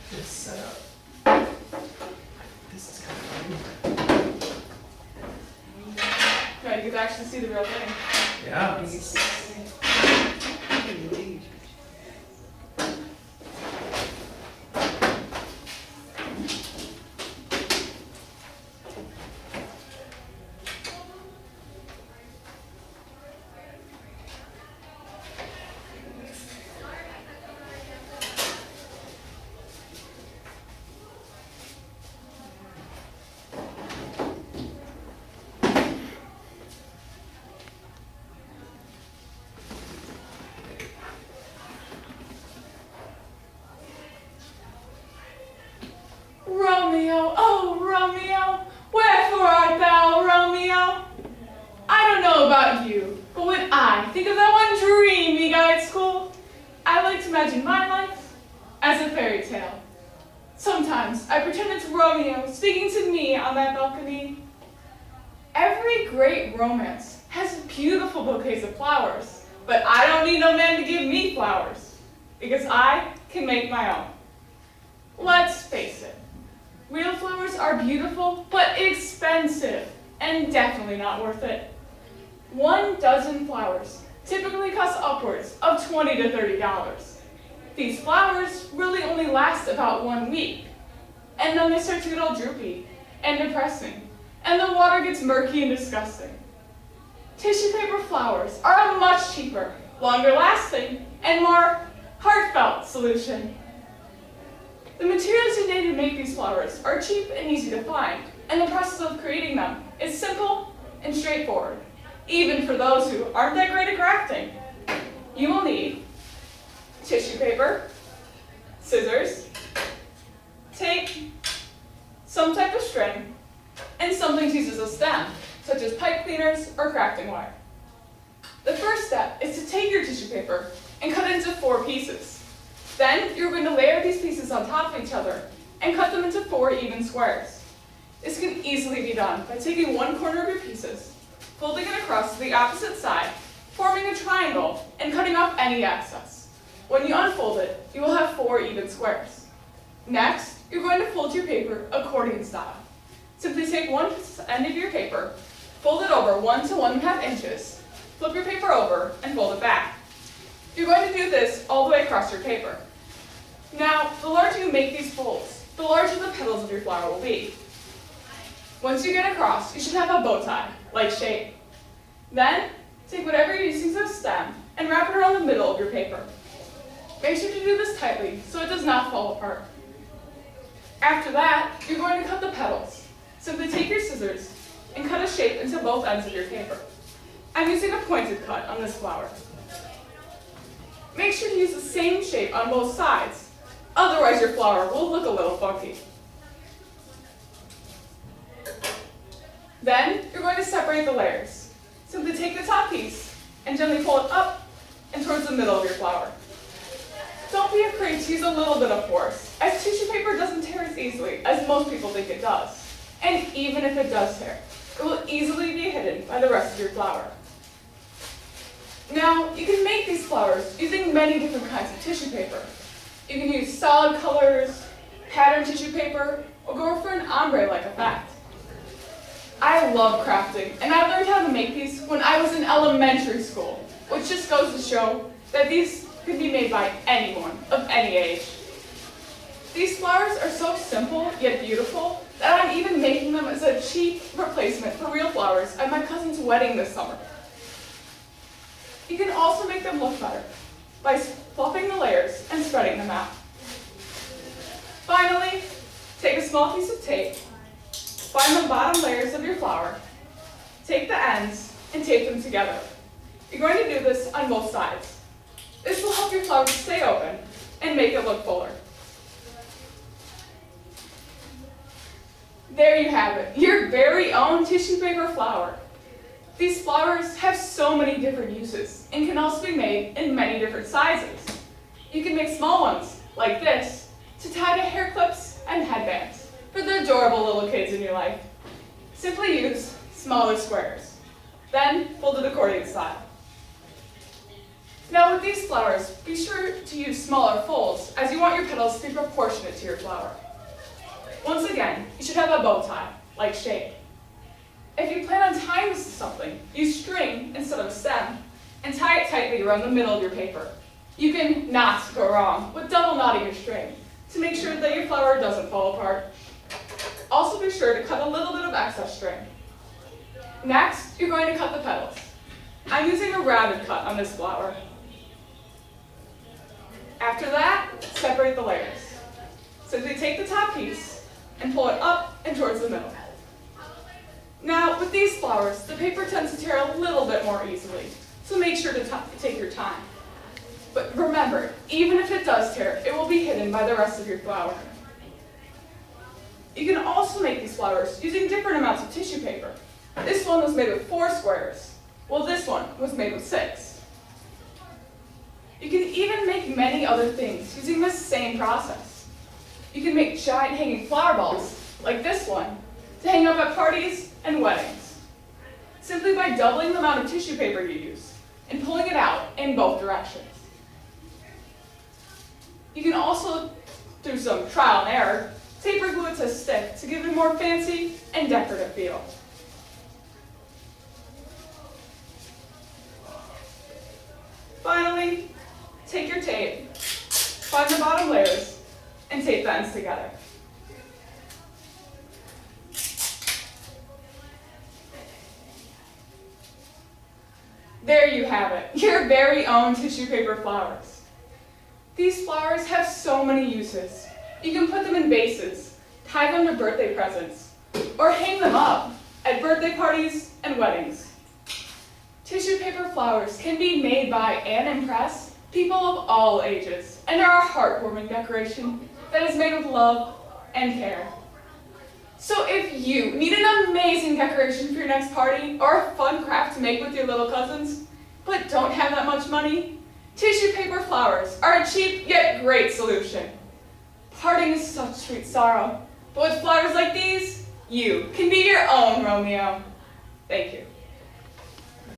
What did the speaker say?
It's set up. This is kind of funny. Yeah, you can actually see the real thing. Yeah. Romeo, oh Romeo, wherefore art thou, Romeo? I don't know about you, but when I think of that one dream we got at school, I like to imagine my life as a fairy tale. Sometimes I pretend it's Romeo speaking to me on that balcony. Every great romance has beautiful bouquets of flowers, but I don't need no man to give me flowers, because I can make my own. Let's face it. Real flowers are beautiful, but expensive, and definitely not worth it. 1 dozen flowers typically cost upwards of $20 to $30. These flowers really only last about 1 week, and then they start to get all droopy and depressing, and the water gets murky and disgusting. Tissue paper flowers are a much cheaper, longer lasting, and more heartfelt solution. The materials you need to make these flowers are cheap and easy to find, and the process of creating them is simple and straightforward, even for those who aren't that great at crafting. You will need tissue paper, scissors, tape, some type of string, and something to use as a stem, such as pipe cleaners or crafting wire. The first step is to take your tissue paper and cut it into 4 pieces. Then you're going to layer these pieces on top of each other and cut them into 4 even squares. This can easily be done by taking one corner of your pieces, folding it across to the opposite side, forming a triangle, and cutting off any excess. When you unfold it, you will have 4 even squares. Next, you're going to fold your paper accordion style. Simply take one end of your paper, fold it over 1 to 1.5 inches, flip your paper over, and fold it back. You're going to do this all the way across your paper. Now, the larger you make these folds, the larger the petals of your flower will be. Once you get across, you should have a bow tie-like shape. Then, take whatever you're using as a stem and wrap it around the middle of your paper. Make sure to do this tightly so it does not fall apart. After that, you're going to cut the petals. Simply take your scissors and cut a shape into both ends of your paper. I'm using a pointed cut on this flower. Make sure to use the same shape on both sides, otherwise your flower will look a little funky. Then, you're going to separate the layers. Simply take the top piece and gently pull it up and towards the middle of your flower. Don't be afraid to use a little bit of force, as tissue paper doesn't tear as easily as most people think it does. And even if it does tear, it will easily be hidden by the rest of your flower. Now, you can make these flowers using many different kinds of tissue paper. You can use solid colors, patterned tissue paper, or go for an ombre-like effect. I love crafting, and I learned how to make these when I was in elementary school, which just goes to show that these could be made by anyone of any age. These flowers are so simple yet beautiful that I'm even making them as a cheap replacement for real flowers at my cousin's wedding this summer. You can also make them look better by fluffing the layers and spreading them out. Finally, take a small piece of tape, find the bottom layers of your flower, take the ends, and tape them together. You're going to do this on both sides. This will help your flower to stay open and make it look fuller. There you have it, your very own tissue paper flower. These flowers have so many different uses and can also be made in many different sizes. You can make small ones, like this, to tie to hair clips and headbands for the adorable little kids in your life. Simply use smaller squares, then fold it accordion style. Now with these flowers, be sure to use smaller folds as you want your petals to be proportionate to your flower. Once again, you should have a bow tie, like shape. If you plan on tying this to something, use string instead of a stem and tie it tightly around the middle of your paper. You can not go wrong with double knotting your string to make sure that your flower doesn't fall apart. Also be sure to cut a little bit of excess string. Next, you're going to cut the petals. I'm using a rounded cut on this flower. After that, separate the layers. Simply take the top piece and pull it up and towards the middle. Now, with these flowers, the paper tends to tear a little bit more easily, so make sure to take your time. But remember, even if it does tear, it will be hidden by the rest of your flower. You can also make these flowers using different amounts of tissue paper. This one was made with 4 squares, while this one was made with 6. You can even make many other things using this same process. You can make giant hanging flower balls, like this one, to hang up at parties and weddings, simply by doubling the amount of tissue paper you use and pulling it out in both directions. You can also, through some trial and error, taper glue it to stick to give it a more fancy and decorative feel. Finally, take your tape, find the bottom layers, and tape the ends together. There you have it, your very own tissue paper flowers. These flowers have so many uses. You can put them in vases, tie them to birthday presents, or hang them up at birthday parties and weddings. Tissue paper flowers can be made by and impress people of all ages and are a heartwarming decoration that is made with love and care. So if you need an amazing decoration for your next party or a fun craft to make with your little cousins, but don't have that much money, tissue paper flowers are a cheap yet great solution. Parting is such sweet sorrow, but with flowers like these, you can be your own Romeo. Thank you.